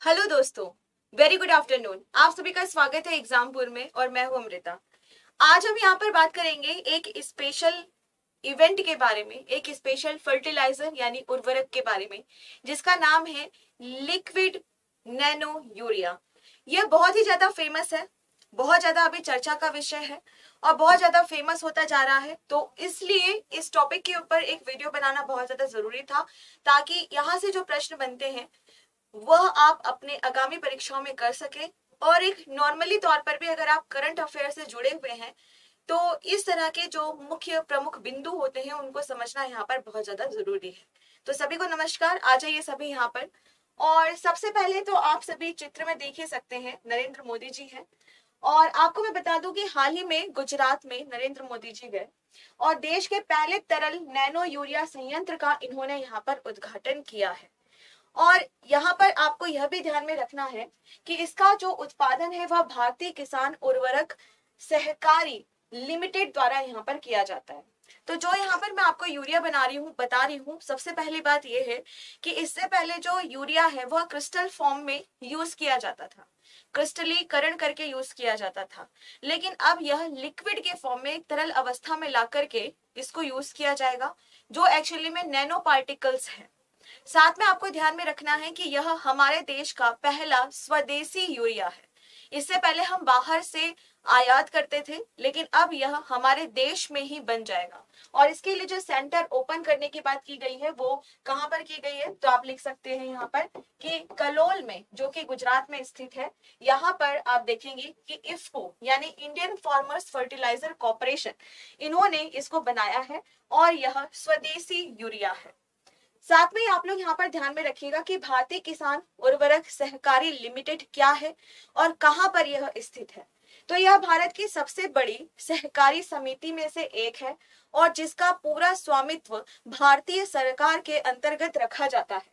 Hello दोस्तों, very good afternoon. आप सभी का स्वागत है एग्जामपुर में और मैं हूं अमृता। आज हम यहाँ पर बात करेंगे एक स्पेशल इवेंट के बारे में, एक स्पेशल फर्टिलाइजर यानी उर्वरक के बारे में, जिसका नाम है लिक्विड नैनो यूरिया। यह बहुत ही ज्यादा फेमस है, बहुत ज्यादा अभी चर्चा का विषय है और बहुत ज्यादा फेमस होता जा रहा है। तो इसलिए इस टॉपिक के ऊपर एक वीडियो बनाना बहुत ज्यादा जरूरी था, ताकि यहाँ से जो प्रश्न बनते हैं वह आप अपने आगामी परीक्षाओं में कर सके। और एक नॉर्मली तौर पर भी अगर आप करंट अफेयर से जुड़े हुए हैं तो इस तरह के जो मुख्य प्रमुख बिंदु होते हैं उनको समझना यहाँ पर बहुत ज्यादा जरूरी है। तो सभी को नमस्कार, आ जाइए सभी यहाँ पर। और सबसे पहले तो आप सभी चित्र में देख ही सकते हैं, नरेंद्र मोदी जी हैं। और आपको मैं बता दूं कि हाल ही में गुजरात में नरेंद्र मोदी जी गए और देश के पहले तरल नैनो यूरिया संयंत्र का इन्होंने यहाँ पर उद्घाटन किया है। और यहाँ पर आपको यह भी ध्यान में रखना है कि इसका जो उत्पादन है वह भारतीय किसान उर्वरक सहकारी लिमिटेड द्वारा यहाँ पर किया जाता है। तो जो यहाँ पर मैं आपको यूरिया बता रही हूँ, सबसे पहली बात यह है कि इससे पहले जो यूरिया है वह क्रिस्टल फॉर्म में यूज किया जाता था, क्रिस्टलीकरण करके यूज किया जाता था। लेकिन अब यह लिक्विड के फॉर्म में, एक तरल अवस्था में ला करके इसको यूज किया जाएगा, जो एक्चुअली में नैनो पार्टिकल्स है। साथ में आपको ध्यान में रखना है कि यह हमारे देश का पहला स्वदेशी यूरिया है। इससे पहले हम बाहर से आयात करते थे, लेकिन अब यह हमारे देश में ही बन जाएगा। और इसके लिए जो सेंटर ओपन करने की बात की गई है वो कहां पर की गई है, तो आप लिख सकते हैं यहाँ पर कि कलोल में, जो कि गुजरात में स्थित है। यहाँ पर आप देखेंगे कि इफ्को यानी इंडियन फार्मर्स फर्टिलाइजर कॉर्पोरेशन, इन्होंने इसको बनाया है और यह स्वदेशी यूरिया है। साथ में आप लोग यहाँ पर ध्यान में रखिएगा कि भारतीय किसान उर्वरक सहकारी लिमिटेड क्या है और कहां पर यह स्थित है। तो यह भारत की सबसे बड़ी सहकारी समिति में से एक है और जिसका पूरा स्वामित्व भारतीय सरकार के अंतर्गत रखा जाता है।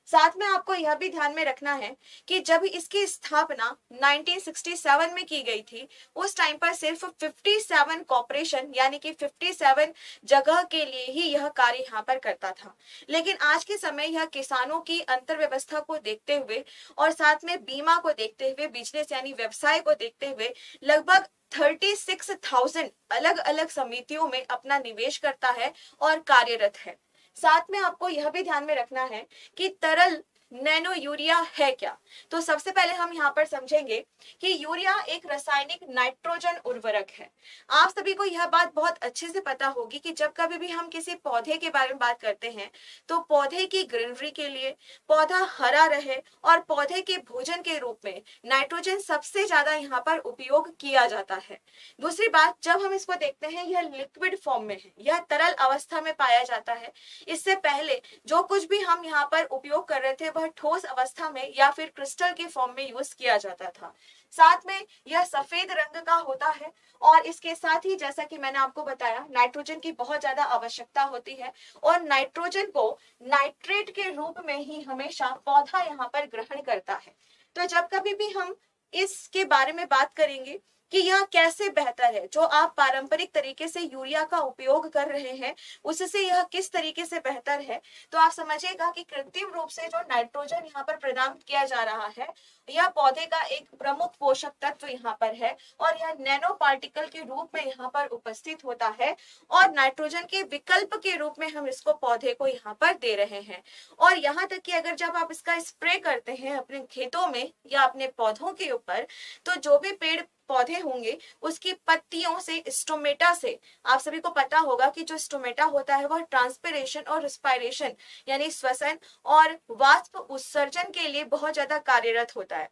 साथ में आपको यह भी ध्यान में रखना है कि जब इसकी स्थापना 1967 में की गई थी, उस टाइम पर सिर्फ 57 कॉर्पोरेशन यानी कि 57 जगह के लिए ही यह कार्य यहाँ पर करता था। लेकिन आज के समय यह किसानों की अंतर्व्यवस्था को देखते हुए और साथ में बीमा को देखते हुए, बिजनेस यानी व्यवसाय को देखते हुए लगभग 36,000 अलग अलग समितियों में अपना निवेश करता है और कार्यरत है। साथ में आपको यह भी ध्यान में रखना है कि तरल नैनो यूरिया है क्या। तो सबसे पहले हम यहाँ पर समझेंगे कि यूरिया एक रासायनिक नाइट्रोजन उर्वरक है। आप सभी को यह बात बहुत अच्छे से पता होगी कि जब कभी भी हम किसी पौधे के बारे में बात करते हैं तो पौधे की ग्रीनरी के लिए, पौधा हरा रहे और पौधे के भोजन के रूप में नाइट्रोजन सबसे ज्यादा यहाँ पर उपयोग किया जाता है। दूसरी बात, जब हम इसको देखते हैं यह लिक्विड फॉर्म में है, यह तरल अवस्था में पाया जाता है। इससे पहले जो कुछ भी हम यहाँ पर उपयोग कर रहे थे वह ठोस अवस्था में या फिर क्रिस्टल के फॉर्म में यूज किया जाता था। साथ में यह सफेद रंग का होता है और इसके साथ ही, जैसा कि मैंने आपको बताया, नाइट्रोजन की बहुत ज्यादा आवश्यकता होती है और नाइट्रोजन को नाइट्रेट के रूप में ही हमेशा पौधा यहाँ पर ग्रहण करता है। तो जब कभी भी हम इसके बारे में बात करेंगे कि यह कैसे बेहतर है, जो आप पारंपरिक तरीके से यूरिया का उपयोग कर रहे हैं उससे यह किस तरीके से बेहतर है, तो आप समझिएगा कि कृत्रिम रूप से जो नाइट्रोजन यहाँ पर प्रदान किया जा रहा है, यह पौधे का एक प्रमुख पोषक तत्व यहाँ पर है और यह नैनो पार्टिकल के रूप में यहाँ पर उपस्थित होता है और नाइट्रोजन के विकल्प के रूप में हम इसको पौधे को यहाँ पर दे रहे हैं। और यहाँ तक कि अगर जब आप इसका स्प्रे करते हैं अपने खेतों में या अपने पौधों के ऊपर, तो जो भी पेड़ पौधे होंगे उसकी पत्तियों से, स्टोमेटा से, आप सभी को पता होगा कि जो स्टोमेटा होता है वह ट्रांसपिरेशन और रिस्पायरेशन यानी श्वसन और वाष्प उत्सर्जन के लिए बहुत ज्यादा कार्यरत होता है।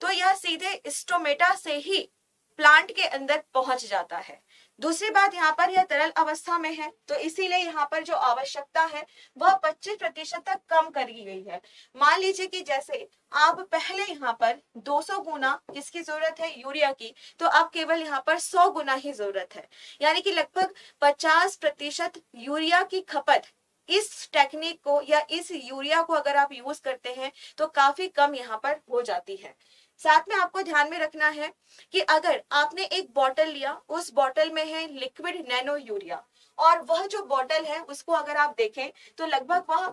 तो यह सीधे स्टोमेटा से ही प्लांट के अंदर पहुंच जाता है। दूसरी बात, यहाँ पर यह तरल अवस्था में है तो इसीलिए यहाँ पर जो आवश्यकता है वह 25% तक कम कर दी गई है। मान लीजिए कि जैसे आप पहले यहाँ पर 200 गुना किसकी जरूरत है, यूरिया की, तो अब केवल यहाँ पर 100 गुना ही जरूरत है। यानी कि लगभग 50% यूरिया की खपत इस टेक्निक को या इस यूरिया को अगर आप यूज करते हैं तो काफी कम यहाँ पर हो जाती है। साथ में आपको ध्यान में रखना है कि अगर आपने एक बॉटल लिया, उस बॉटल में है लिक्विड नैनो यूरिया और वह जो बॉटल है उसको अगर आप देखें तो लगभग वह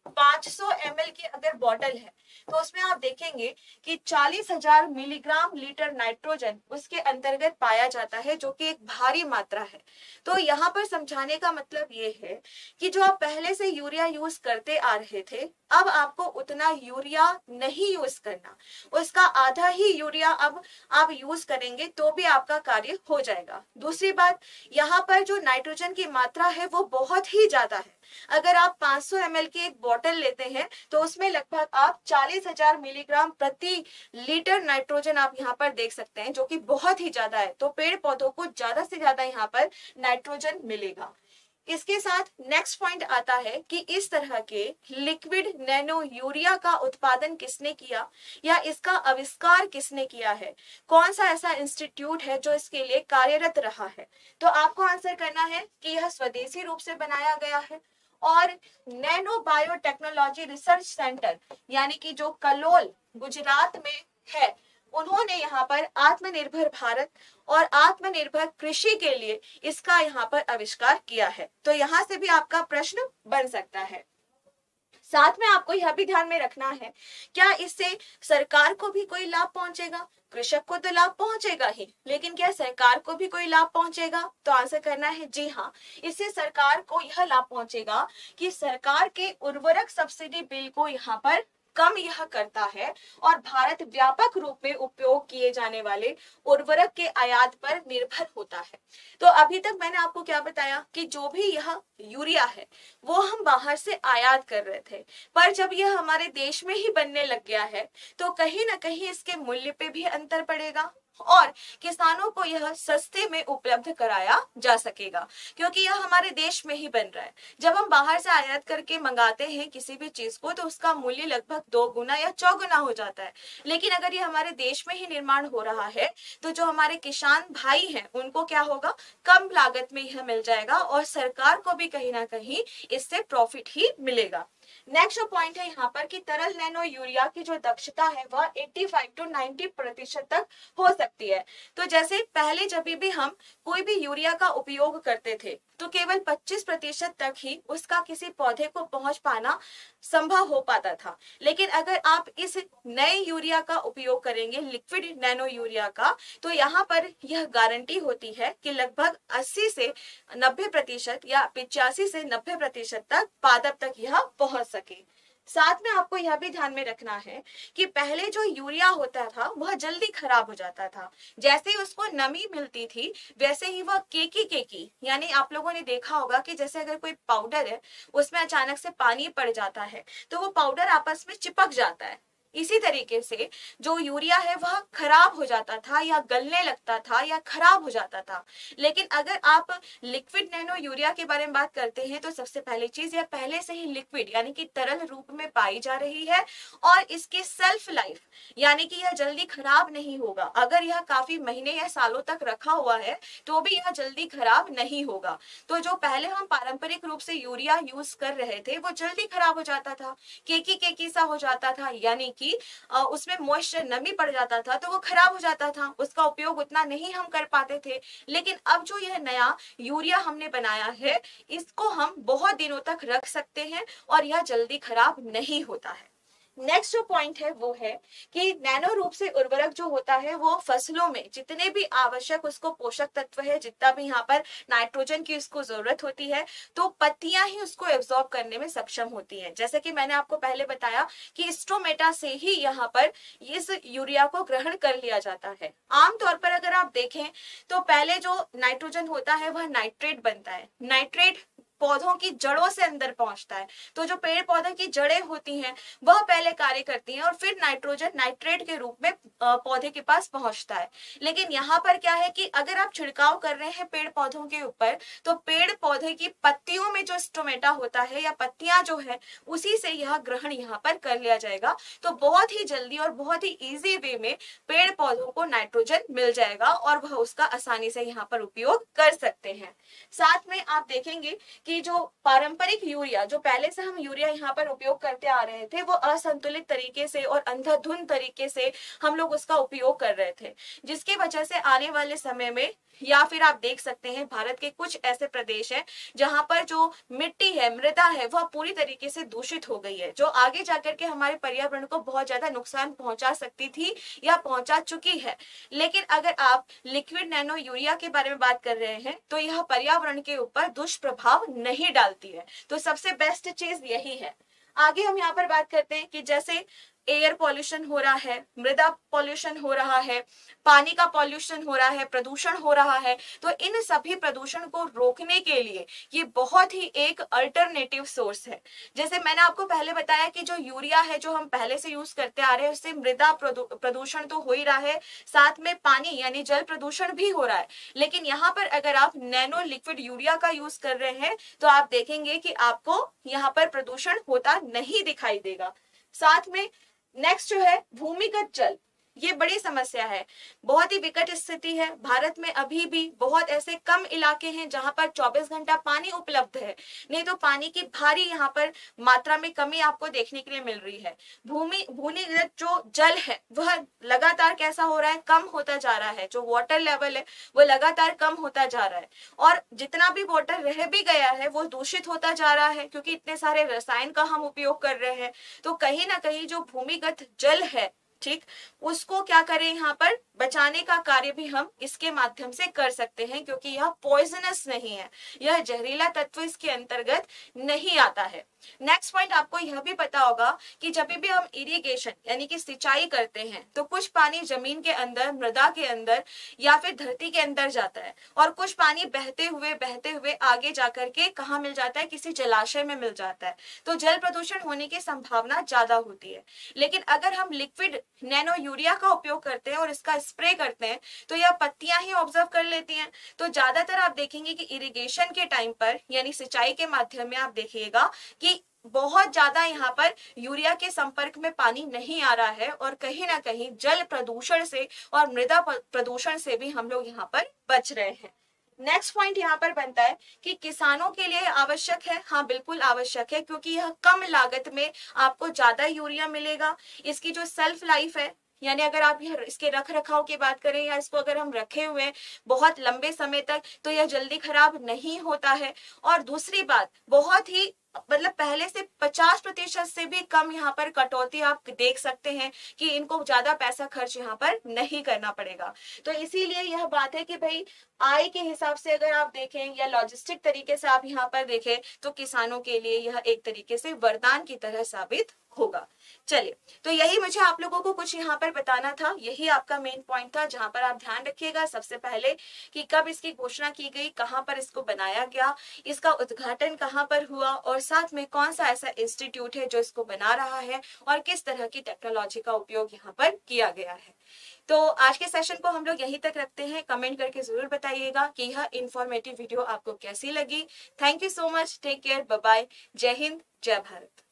500 ml की अगर बॉटल है तो उसमें आप देखेंगे कि 40,000 मिलीग्राम लीटर नाइट्रोजन उसके अंतर्गत पाया जाता है, जो कि एक भारी मात्रा है। तो यहाँ पर समझाने का मतलब ये है कि जो आप पहले से यूरिया यूज करते आ रहे थे, अब आपको उतना यूरिया नहीं यूज करना, उसका आधा ही यूरिया अब आप यूज करेंगे तो भी आपका कार्य हो जाएगा। दूसरी बात, यहाँ पर जो नाइट्रोजन की मात्रा है वो बहुत ही ज्यादा है। अगर आप 500 ml की एक बोतल लेते हैं तो उसमें लगभग आप 40,000 मिलीग्राम प्रति लीटर नाइट्रोजन आप यहाँ पर देख सकते हैं, जो कि बहुत ही ज्यादा है। तो पेड़ पौधों को ज्यादा से ज्यादा यहाँ पर नाइट्रोजन मिलेगा। इसके साथ नेक्स्ट पॉइंट आता है कि इस तरह के लिक्विड नैनो यूरिया का उत्पादन किसने किया या इसका आविष्कार किसने किया है, कौन सा ऐसा इंस्टीट्यूट है जो इसके लिए कार्यरत रहा है। तो आपको आंसर करना है कि यह स्वदेशी रूप से बनाया गया है और नैनो बायोटेक्नोलॉजी रिसर्च सेंटर यानी कि जो कलोल गुजरात में है, उन्होंने यहाँ पर आत्मनिर्भर भारत और आत्मनिर्भर कृषि के लिए इसका यहाँ पर आविष्कार किया है। तो यहाँ से भी आपका प्रश्न बन सकता है। साथ में आपको यह भी ध्यान में रखना है, क्या इससे सरकार को भी कोई लाभ पहुंचेगा? कृषक को तो लाभ पहुंचेगा ही, लेकिन क्या सरकार को भी कोई लाभ पहुंचेगा? तो आंसर करना है जी हाँ। इससे सरकार को यह लाभ पहुंचेगा कि सरकार के उर्वरक सब्सिडी बिल को यहाँ पर कम यह करता है और भारत व्यापक रूप में उपयोग किए जाने वाले उर्वरक के आयात पर निर्भर होता है। तो अभी तक मैंने आपको क्या बताया कि जो भी यह यूरिया है वो हम बाहर से आयात कर रहे थे, पर जब यह हमारे देश में ही बनने लग गया है तो कहीं ना कहीं इसके मूल्य पे भी अंतर पड़ेगा और किसानों को यह सस्ते में उपलब्ध कराया जा सकेगा, क्योंकि यह हमारे देश में ही बन रहा है। जब हम बाहर से आयात करके मंगाते हैं किसी भी चीज को तो उसका मूल्य लगभग 2 गुना या 4 गुना हो जाता है, लेकिन अगर ये हमारे देश में ही निर्माण हो रहा है तो जो हमारे किसान भाई हैं उनको क्या होगा, कम लागत में यह मिल जाएगा और सरकार को भी कहीं ना कहीं इससे प्रॉफिट ही मिलेगा। नेक्स्ट जो पॉइंट है यहाँ पर कि तरल नैनो यूरिया की जो दक्षता है वह 85 to 90% तक हो सकती है। तो जैसे पहले जब भी हम कोई भी यूरिया का उपयोग करते थे तो केवल 25% तक ही उसका किसी पौधे को पहुंच पाना संभव हो पाता था, लेकिन अगर आप इस नए यूरिया का उपयोग करेंगे, लिक्विड नैनो यूरिया का, तो यहाँ पर यह गारंटी होती है कि लगभग 80 से 90% या 85 से 90% तक पादप तक यह पहुंच सके। साथ में आपको यह भी ध्यान में रखना है कि पहले जो यूरिया होता था वह जल्दी खराब हो जाता था। जैसे ही उसको नमी मिलती थी वैसे ही वह केकी यानी आप लोगों ने देखा होगा कि जैसे अगर कोई पाउडर है उसमें अचानक से पानी पड़ जाता है तो वो पाउडर आपस में चिपक जाता है। इसी तरीके से जो यूरिया है वह खराब हो जाता था या गलने लगता था या खराब हो जाता था। लेकिन अगर आप लिक्विड नैनो यूरिया के बारे में बात करते हैं तो सबसे पहली चीज यह पहले से ही लिक्विड यानी कि तरल रूप में पाई जा रही है और इसकी सेल्फ लाइफ यानी कि यह जल्दी खराब नहीं होगा। अगर यह काफी महीने या सालों तक रखा हुआ है तो भी यह जल्दी खराब नहीं होगा। तो जो पहले हम पारंपरिक रूप से यूरिया यूज कर रहे थे वो जल्दी खराब हो जाता था, केकी सा हो जाता था, यानी कि उसमें मॉइस्चर नमी पड़ जाता था तो वो खराब हो जाता था, उसका उपयोग उतना नहीं हम कर पाते थे। लेकिन अब जो यह नया यूरिया हमने बनाया है इसको हम बहुत दिनों तक रख सकते हैं और यह जल्दी खराब नहीं होता है। नेक्स्ट जो पॉइंट है वो है कि नैनो रूप से उर्वरक जो होता है वो फसलों में जितने भी आवश्यक उसको पोषक तत्व है, जितना भी यहाँ पर नाइट्रोजन की उसको जरूरत होती है, तो पत्तियां ही उसको एब्जॉर्ब करने में सक्षम होती हैं। जैसे कि मैंने आपको पहले बताया कि स्टोमेटा से ही यहाँ पर इस यूरिया को ग्रहण कर लिया जाता है। आमतौर पर अगर आप देखें तो पहले जो नाइट्रोजन होता है वह नाइट्रेट बनता है, नाइट्रेट पौधों की जड़ों से अंदर पहुंचता है। तो जो पेड़ पौधों की जड़ें होती हैं वह पहले कार्य करती हैं और फिर नाइट्रोजन नाइट्रेट के रूप में पौधे के पास पहुंचता है। लेकिन यहाँ पर क्या है कि अगर आप छिड़काव कर रहे हैं पेड़ पौधों के ऊपर तो पेड़ पौधे की पत्तियों में जो स्टोमेटा होता है या पत्तियां जो है उसी से यह ग्रहण यहाँ पर कर लिया जाएगा। तो बहुत ही जल्दी और बहुत ही ईजी वे में पेड़ पौधों को नाइट्रोजन मिल जाएगा और वह उसका आसानी से यहाँ पर उपयोग कर सकते हैं। साथ में आप देखेंगे कि जो पारंपरिक यूरिया जो पहले से हम यूरिया यहाँ पर उपयोग करते आ रहे थे वो असंतुलित तरीके से और अंधाधुंध तरीके से हम लोग उसका उपयोग कर रहे थे, जिसकी वजह से आने वाले समय में या फिर आप देख सकते हैं भारत के कुछ ऐसे प्रदेश हैं जहां पर जो मिट्टी है, मृदा है, वह पूरी तरीके से दूषित हो गई है, जो आगे जाकर के हमारे पर्यावरण को बहुत ज्यादा नुकसान पहुंचा सकती थी या पहुंचा चुकी है। लेकिन अगर आप लिक्विड नैनो यूरिया के बारे में बात कर रहे हैं तो यह पर्यावरण के ऊपर दुष्प्रभाव नहीं डालती है। तो सबसे बेस्ट चीज यही है। आगे हम यहाँ पर बात करते हैं कि जैसे एयर पॉल्यूशन हो रहा है, मृदा पॉल्यूशन हो रहा है, पानी का पॉल्यूशन हो रहा है, प्रदूषण हो रहा है, तो इन सभी प्रदूषण को रोकने के लिए ये बहुत ही एक अल्टरनेटिव सोर्स है। जैसे मैंने आपको पहले बताया कि जो यूरिया है जो हम पहले से यूज करते आ रहे हैं उससे मृदा प्रदूषण तो हो ही रहा है, साथ में पानी यानी जल प्रदूषण भी हो रहा है। लेकिन यहाँ पर अगर आप नैनो लिक्विड यूरिया का यूज कर रहे हैं तो आप देखेंगे कि आपको यहाँ पर प्रदूषण होता नहीं दिखाई देगा। साथ में नेक्स्ट जो है भूमिगत जल, ये बड़ी समस्या है, बहुत ही विकट स्थिति है। भारत में अभी भी बहुत ऐसे कम इलाके हैं जहां पर 24 घंटा पानी उपलब्ध है, नहीं तो पानी की भारी यहाँ पर मात्रा में कमी आपको देखने के लिए मिल रही है। भूमिगत जो जल है वह लगातार कैसा हो रहा है, कम होता जा रहा है। जो वाटर लेवल है वो लगातार कम होता जा रहा है, और जितना भी वाटर रह भी गया है वो दूषित होता जा रहा है, क्योंकि इतने सारे रसायन का हम उपयोग कर रहे हैं। तो कहीं ना कहीं जो भूमिगत जल है, ठीक, उसको क्या करें, यहाँ पर बचाने का कार्य भी हम इसके माध्यम से कर सकते हैं, क्योंकि यह पॉइजनस नहीं है, यह जहरीला तत्व इसके अंतर्गत नहीं आता है। नेक्स्ट पॉइंट, आपको यह भी पता होगा कि जब भी हम इरिगेशन यानी कि सिंचाई करते हैं तो कुछ पानी जमीन के अंदर, मृदा के अंदर या फिर धरती के अंदर जाता है, और कुछ पानी बहते हुए आगे जाकर के कहाँ मिल जाता है, किसी जलाशय में मिल जाता है। तो जल प्रदूषण होने की संभावना ज्यादा होती है। लेकिन अगर हम लिक्विड नैनो यूरिया का उपयोग करते हैं और इसका स्प्रे करते हैं तो यह पत्तियां ही ऑब्जर्व कर लेती हैं। तो ज्यादातर आप देखेंगे कि इरिगेशन के टाइम पर यानी सिंचाई के माध्यम में आप देखिएगा कि बहुत ज्यादा यहाँ पर यूरिया के संपर्क में पानी नहीं आ रहा है, और कहीं ना कहीं जल प्रदूषण से और मृदा प्रदूषण से भी हम लोग यहाँ पर बच रहे हैं। नेक्स्ट पॉइंट यहाँ पर बनता है कि किसानों के लिए आवश्यक है। हाँ, बिल्कुल आवश्यक है, क्योंकि यह कम लागत में आपको ज्यादा यूरिया मिलेगा। इसकी जो सेल्फ लाइफ है, यानी अगर आप इसके रख रखाव की बात करें या इसको अगर हम रखे हुए बहुत लंबे समय तक, तो यह जल्दी खराब नहीं होता है। और दूसरी बात, बहुत ही मतलब पहले से 50% से भी कम यहाँ पर कटौती आप देख सकते हैं कि इनको ज्यादा पैसा खर्च यहाँ पर नहीं करना पड़ेगा। तो इसीलिए यह बात है कि भाई आय के हिसाब से अगर आप देखें या लॉजिस्टिक तरीके से आप यहाँ पर देखें तो किसानों के लिए यह एक तरीके से वरदान की तरह साबित होगा। चलिए, तो यही मुझे आप लोगों को कुछ यहाँ पर बताना था, यही आपका मेन पॉइंट था, जहां पर आप ध्यान रखिएगा सबसे पहले कि कब इसकी घोषणा की गई, कहां पर इसको बनाया गया, इसका उद्घाटन कहां पर हुआ, और साथ में कौन सा ऐसा इंस्टीट्यूट है जो इसको बना रहा है, और किस तरह की टेक्नोलॉजी का उपयोग यहाँ पर किया गया है। तो आज के सेशन को हम लोग यहीं तक रखते हैं। कमेंट करके जरूर बताइएगा कि यह इंफॉर्मेटिव वीडियो आपको कैसी लगी। Thank you so much, take care, bye bye, जय हिंद, जय भारत।